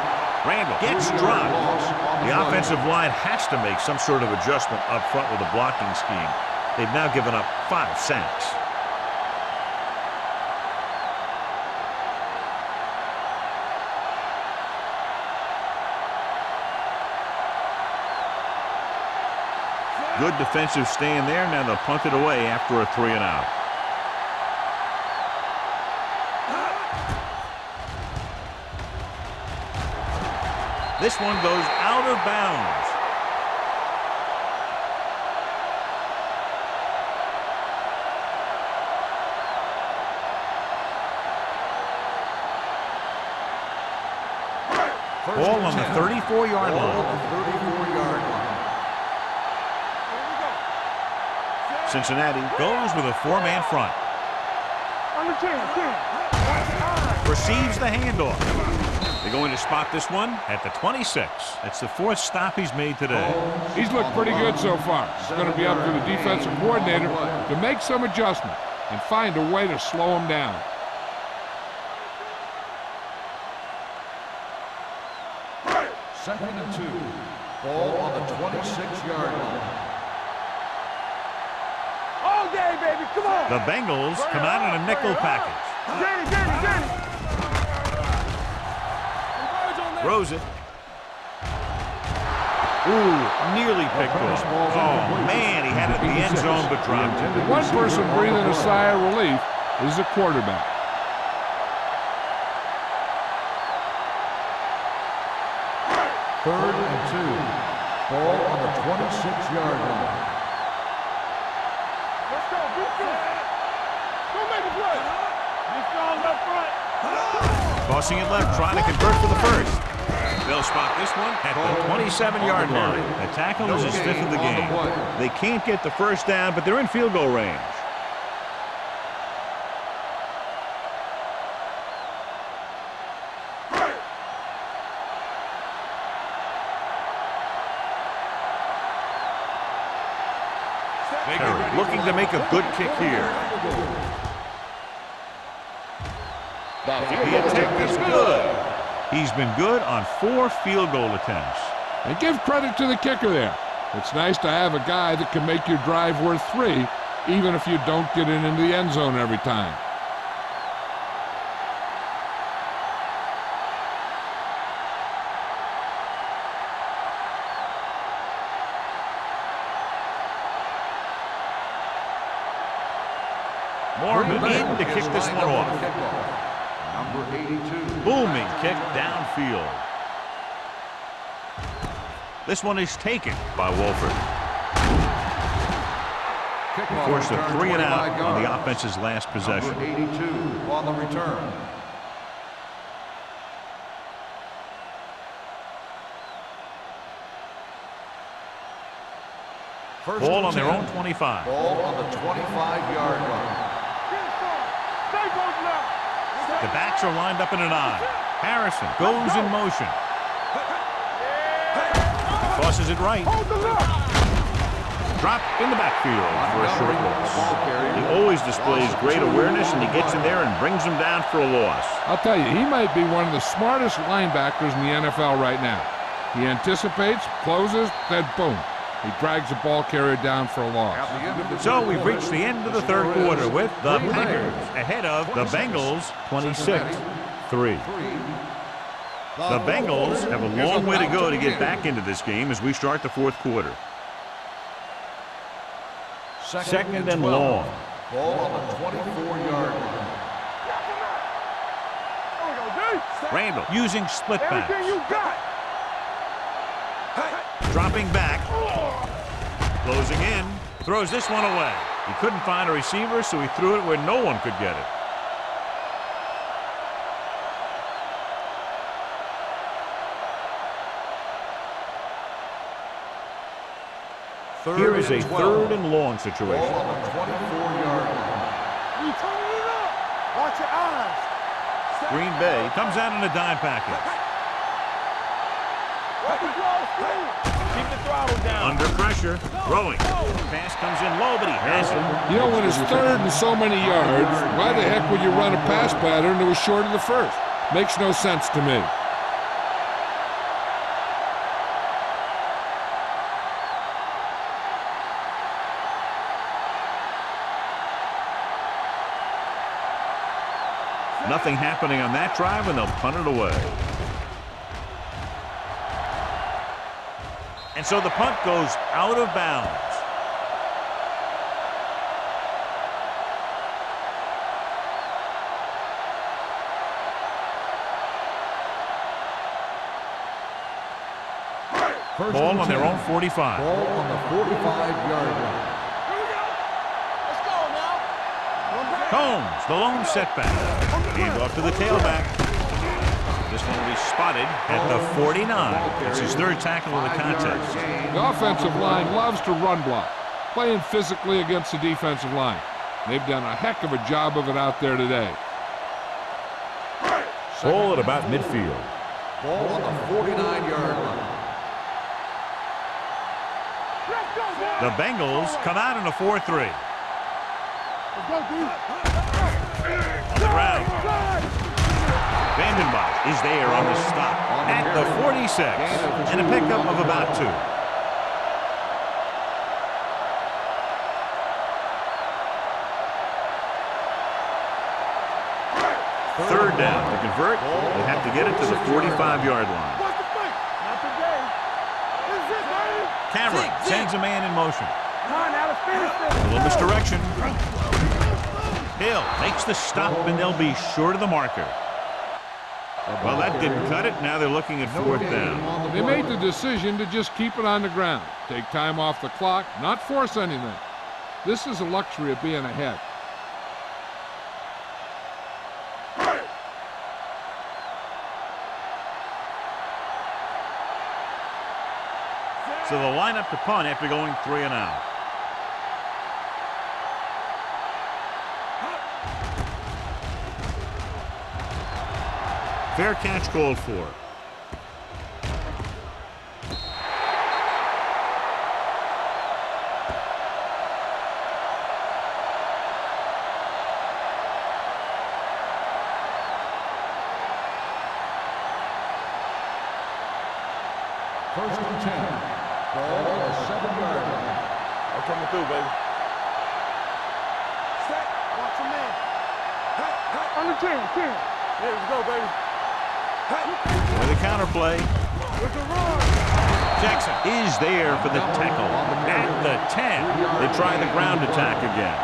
Randall gets dropped. The offensive line has to make some sort of adjustment up front with the blocking scheme. They've now given up 5 sacks. Good defensive stand there. Now they'll punt it away after a 3-and-out. This one goes out of bounds. Ball on the 34-yard line. Cincinnati goes with a 4-man front. Receives the handoff. They're going to spot this one at the 26. That's the 4th stop he's made today. He's looked pretty good so far. It's going to be up to the defensive coordinator to make some adjustment and find a way to slow him down. Second and 2. Ball on the 26-yard line. All day, baby. Come on. The Bengals come out in a nickel package. Danny. Throws it. Ooh, nearly picked off. Oh, man, he had it in the end zone but dropped it. The one person breathing a sigh of relief is the quarterback. Third and 2. Ball on the 26-yard line. Let's go. Don't make a play. Be strong up front. Tossing it left, trying to convert for the first. They'll spot this one at the 27-yard line. The tackle is his 5th of the game. They can't get the first down, but they're in field goal range. Terry looking to make a good kick here. The attempt is good. He's been good on 4 field goal attempts. And give credit to the kicker there. It's nice to have a guy that can make your drive worth 3, even if you don't get it into the end zone every time. Morgan in to kick this one off. Number 82. Booming kick downfield. This one is taken by Wolford. Forced a 3-and-out on the offense's last possession. Number 82 on the return. Ball on their own 25. Ball on the 25-yard line. The backs are lined up in an I. Harrison goes in motion. Tosses it right. Drop in the backfield for a short loss. He always displays great awareness, and he gets in there and brings him down for a loss. I'll tell you, he might be one of the smartest linebackers in the NFL right now. He anticipates, closes, then boom. He drags the ball carrier down for a loss. So we've reached the end of the third quarter with the Packers ahead of the Bengals 26-3. The Bengals have a long way to go to get back into this game as we start the fourth quarter. Second and long. Ball on the 24-yard line. Randall using split backs. Everything you got. Dropping back. Closing in. Throws this one away. He couldn't find a receiver, so he threw it where no one could get it. Here is a third and long situation. Ball on the 24-yard line. You turning it up. Watch your eyes. Green Bay comes out in a dime package. Keep the throttle down. Under pressure. Throwing. Pass comes in low, but he has it. You know, when it's third and so many yards, why the heck would you run a pass pattern that was short of the first? Makes no sense to me. Nothing happening on that drive, and they'll punt it away. And so the punt goes out of bounds. Ball on their own 45. Ball on the 45-yard line. Here we go. Let's go now. Combs, the lone setback. Hand off to the tailback. This one will be spotted at the 49. It's his third tackle of the contest. The offensive line loves to run block, playing physically against the defensive line. They've done a heck of a job of it out there today. Ball at about midfield. Ball on the 49-yard line. The Bengals come out in a 4-3. Let's go, D. On the ground. Vandenbach is there on the stop at the 46. And a pickup of about 2. Third down to convert. They have to get it to the 45-yard line. What's the fight? Not today. This is it, baby. Cameron sends a man in motion. Come on, now let's finish this. A little misdirection. Hill makes the stop, and they'll be short of the marker. Well, that didn't cut it. Now they're looking at 4th down. They made the decision to just keep it on the ground, take time off the clock, not force anything. This is a luxury of being ahead. So they'll line up to punt after going 3 and out. Fair catch called for. First and 10. Ball on the 7-yard line. I'm coming through, baby. Set. Watch your man. On the 10. Yeah, let's go, baby. With a counterplay. With the run. Jackson is there for the tackle at the 10. They try the ground attack again.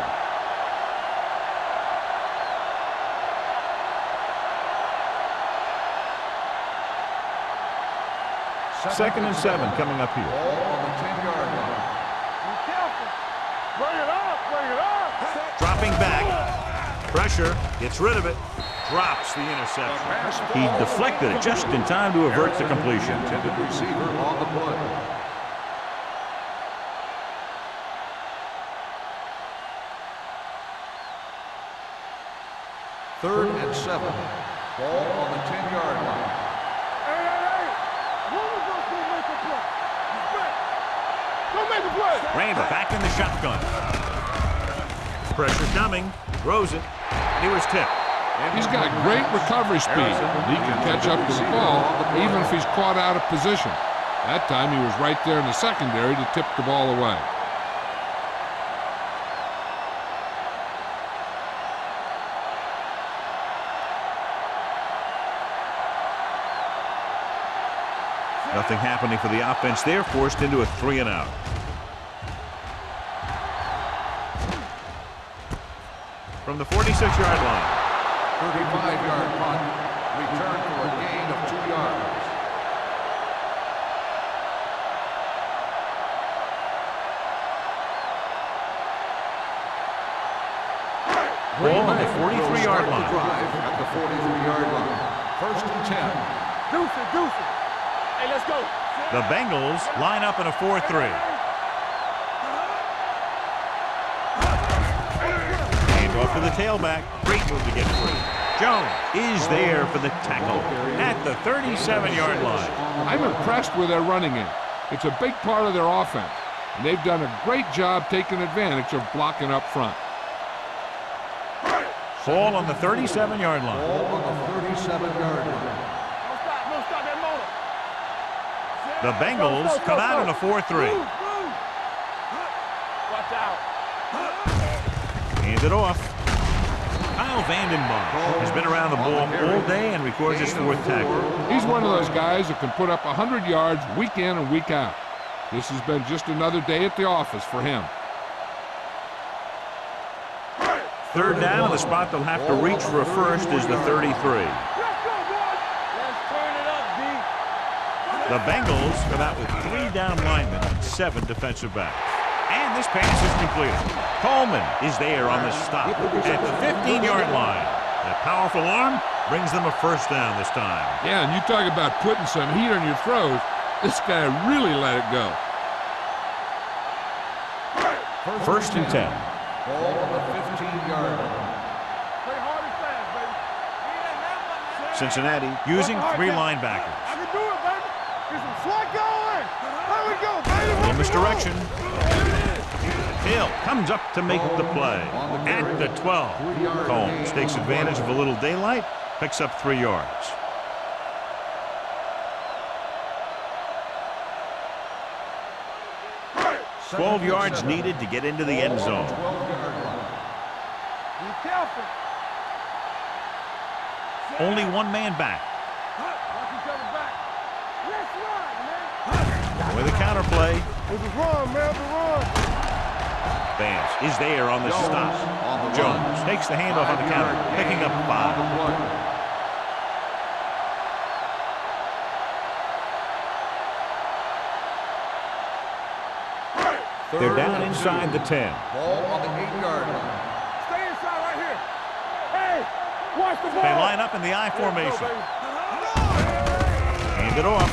Second and 7 coming up here. Ball on the 10-yard line. Be careful. Bring it up. Dropping back. Pressure. Gets rid of it. Drops the interception. He deflected it just in time to avert the completion. Intended receiver on the play. Third and 7. Ball on the 10-yard line. Hey. One of us gonna make a play. Respect. Go make a play. Randall back in the shotgun. Pressure coming. Throws it. And he was tipped. He's got great recovery speed. He can catch up to the ball even if he's caught out of position. That time he was right there in the secondary to tip the ball away. Nothing happening for the offense there, forced into a 3 and out. From the 46-yard line. 35-yard punt. Return for a gain of 2 yards. Ball on the 43-yard line. Drive at the 43-yard line. First and 10. Deuce it. Hey, let's go. The Bengals line up in a 4-3. Hand off to the tailback. Great move to get free. Jones is there for the tackle at the 37-yard line. I'm impressed with their running game. It's a big part of their offense, and they've done a great job taking advantage of blocking up front. Ball on the 37-yard line. Ball on the 37-yard line. No stop that motor. The Bengals come out in a 4-3. Watch out. Hand it off. Kyle Vandenbach has been around the ball all day and records his 4th tackle. He's one of those guys that can put up 100 yards week in and week out. This has been just another day at the office for him. 3rd down, and the spot they'll have to reach for a first is the 33. Let's go, boys. Let's turn it up, D. The Bengals come out with 3 down linemen and 7 defensive backs. And this pass is completed. Coleman is there on the stop at the 15-yard line. That powerful arm brings them a first down this time. Yeah, and you talk about putting some heat on your throws. This guy really let it go. First and 10. Ball on the 15-yard line. Play hard and fast, baby. Cincinnati using 3 linebackers. I can do it, baby. Get some slot going. There we go, baby. Little misdirection. Hill comes up to make the play at the 12. Combs takes advantage of a little daylight, picks up 3 yards. Be 12 yards needed to get into the end zone. careful. Only 1 man back. Watch each other back. Let's run, man. With a counterplay. This is run, man. The run. Vance is there on the stop. Jones takes the handoff on the counter, picking up 5. They're down inside the 10. Ball on the 8-yard line. Stay inside right here. Hey, watch the ball. They line up in the I formation. Hand it off.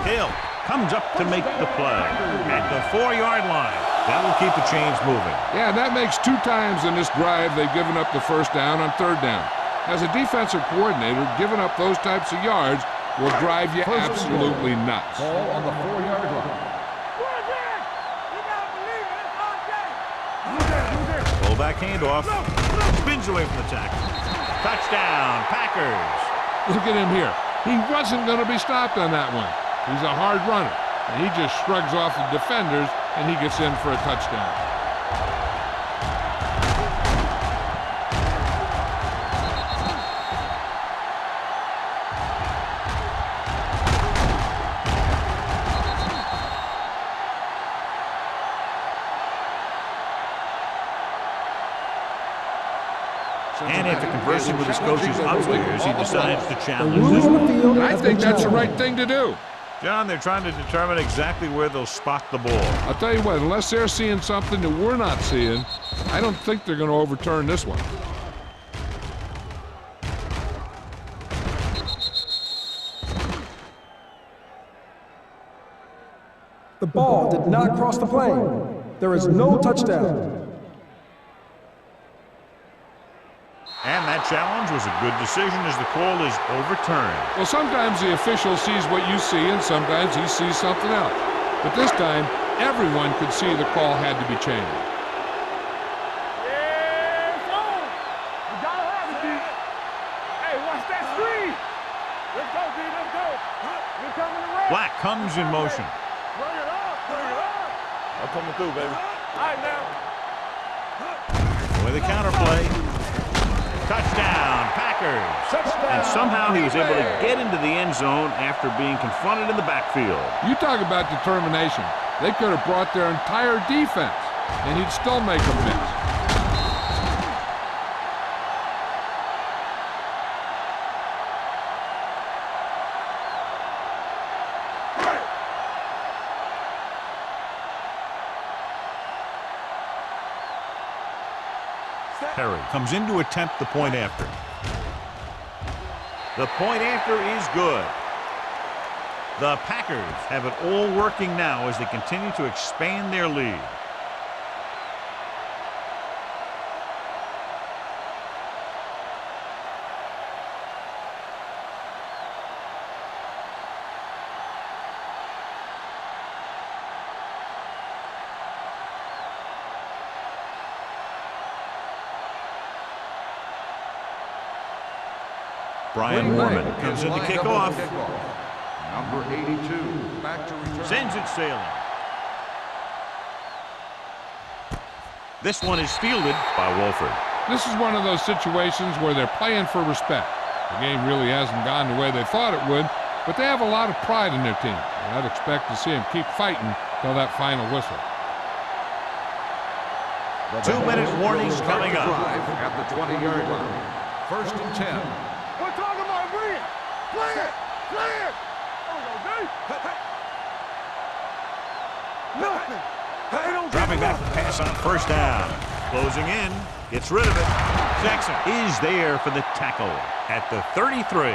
Hill comes up to make the play at the 4-yard line. That will keep the chains moving. Yeah, that makes 2 times in this drive they've given up the first down on 3rd down. As a defensive coordinator, giving up those types of yards will drive you absolutely nuts. Ball on the 4-yard line. Fullback handoff. Spins away from the tackle. Touchdown, Packers. Look at him here. He wasn't going to be stopped on that one. He's a hard runner, and he just shrugs off the defenders, and he gets in for a touchdown. And after conversing with his coaches upstairs, he decides to The challenge ruling this on the one. field I has think been that's the right challenged. thing to do. John, they're trying to determine exactly where they'll spot the ball. I'll tell you what, unless they're seeing something that we're not seeing, I don't think they're going to overturn this one. The ball did not cross the plane. There is no touchdown. And that challenge was a good decision as the call is overturned. Well, sometimes the official sees what you see, and sometimes he sees something else. But this time, everyone could see the call had to be changed. Yeah, it's on. We gotta have it, D. Hey, watch that screen. Let's go, D. Let's go. We're coming to run. Black comes in motion. Bring it up. Bring it up. I'm coming through, baby. All right, now. With a counterplay. Touchdown, Packers. And somehow he was able to get into the end zone after being confronted in the backfield. You talk about determination. They could have brought their entire defense, and he'd still make them miss. Perry comes in to attempt the point after. The point after is good. The Packers have it all working now as they continue to expand their lead. Brian Moorman comes in to kick off. Number 82, back to return. Sends it sailing. This one is fielded by Wolford. This is one of those situations where they're playing for respect. The game really hasn't gone the way they thought it would, but they have a lot of pride in their team. And I'd expect to see them keep fighting till that final whistle. 2-minute warnings coming up. At the 20-yard line. First and 10. We're talking about bring it. Play it. Play it. Nothing. Dropping back the pass on first down. Closing in. Gets rid of it. Jackson is there for the tackle at the 33.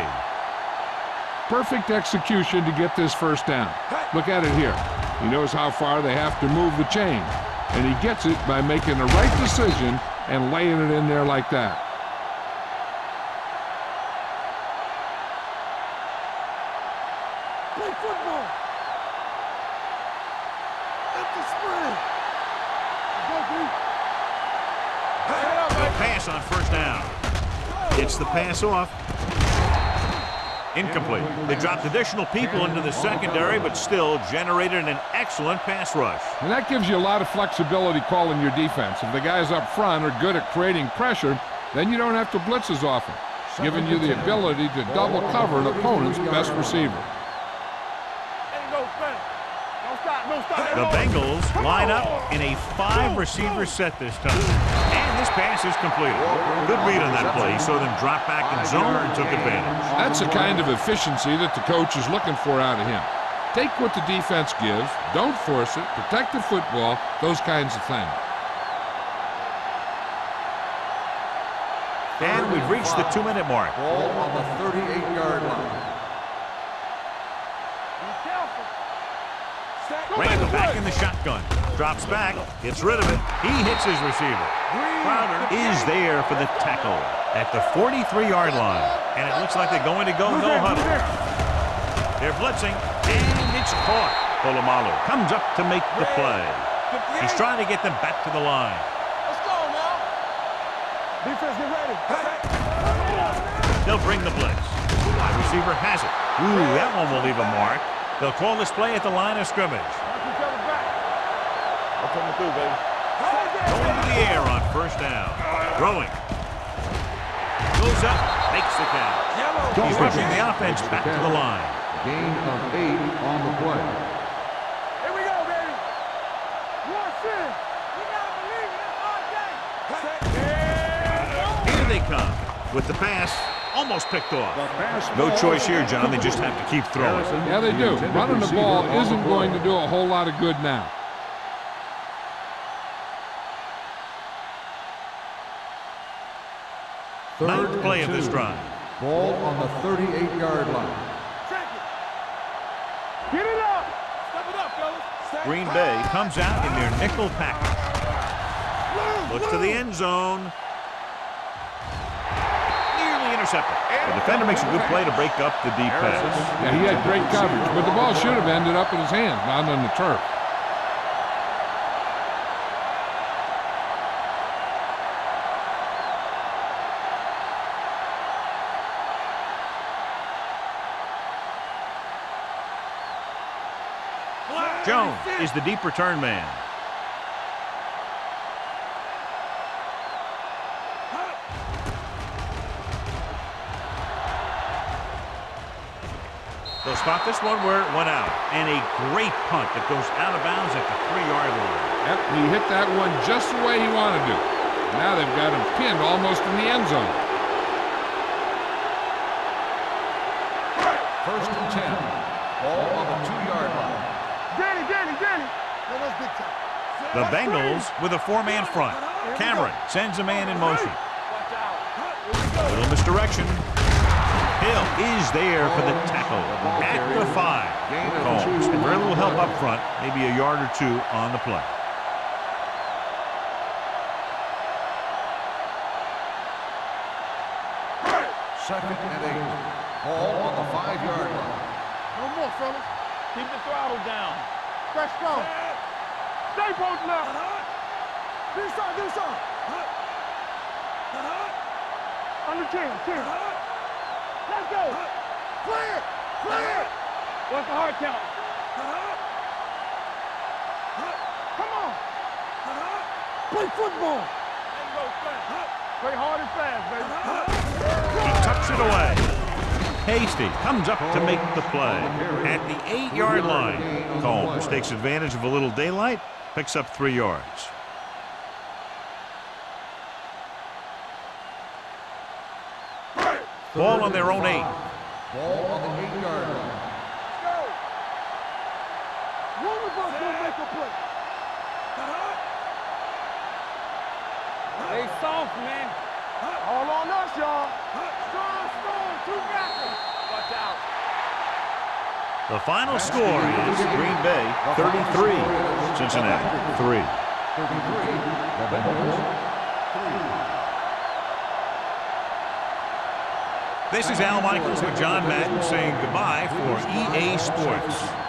Perfect execution to get this first down. Look at it here. He knows how far they have to move the chain, and he gets it by making the right decision and laying it in there like that. Play football. At the spread. Go, B. The pass on first down. Gets the pass off. Incomplete. They dropped additional people into the secondary, but still generated an excellent pass rush. And that gives you a lot of flexibility calling your defense. If the guys up front are good at creating pressure, then you don't have to blitz as often, giving you the ability to double cover an opponent's best receiver. Ain't no thing. Don't stop. Don't stop. The Bengals line up in a 5-receiver set this time. And this pass is completed. Good read on that play. He saw them drop back in zone and took advantage. That's the kind of efficiency that the coach is looking for out of him. Take what the defense gives, don't force it, protect the football, those kinds of things. And we've reached the 2-minute mark. Ball on the 38-yard line. Be careful. Randall back in the shotgun. Drops back. Gets rid of it. He hits his receiver. Crowder is there for the tackle at the 43-yard line. And it looks like they're going to go no huddle. They're blitzing, and it's caught. Polamalu comes up to make the play. He's trying to get them back to the line. Let's go now. Defense, get ready. They'll bring the blitz. Wide receiver has it. Ooh, that one will leave a mark. They'll call this play at the line of scrimmage. I'm coming through, baby. Going to the air on first down. Throwing. Goes up, makes the catch. He's rushing the offense back to the line. Gain of 8 on the play. Here we go, baby. One sin. We gotta believe it. It's our day. Here they come with the pass. Almost picked off. No choice here, John. They just have to keep throwing. Yeah, they do. Running the ball isn't going to do a whole lot of good now. Ninth play of this drive. Ball on the 38-yard line. Check it. Get it up. Step it up, fellas. Green Bay comes out in their nickel package. Looks to the end zone. Nearly intercepted. The defender makes a good play to break up the deep pass. Yeah, he had great coverage, but the ball should have ended up in his hands, not on the turf. Jones is the deep return man. They'll spot this one where it went out. And a great punt that goes out of bounds at the 3-yard line. Yep, he hit that one just the way he wanted to. Now they've got him pinned almost in the end zone. First and 10. Ball on the 2-yard line. Danny. No, that's big time. The Bengals with a 4-man front. Cameron sends a man in motion. Watch out. Little misdirection. Hill is there for the tackle at the 5. Combs, and very little help up front, maybe a yard or two on the play. Second and 8. Ball on the 5-yard line. No more, fellas. Keep the throttle down. Fresh go. Stay posted up. Do something. Under 10. Let's go. Clear. What's the hard count? Come on. Play football. Ain't no thing. Play hard and fast, baby. He tucks it away. Hasty comes up to make the play. At the 8-yard line, Combs takes advantage of a little daylight, picks up 3 yards. Ball on their own 8. Ball on the 8-yard line. Let's go. One of us will make a play. Stay soft, man. All on us, y'all. Strong, 2 backers. Watch out. The final score is Green Bay 33, Cincinnati 3. 33, the Bengals 3. This is Al Michaels with John Madden saying goodbye for EA Sports.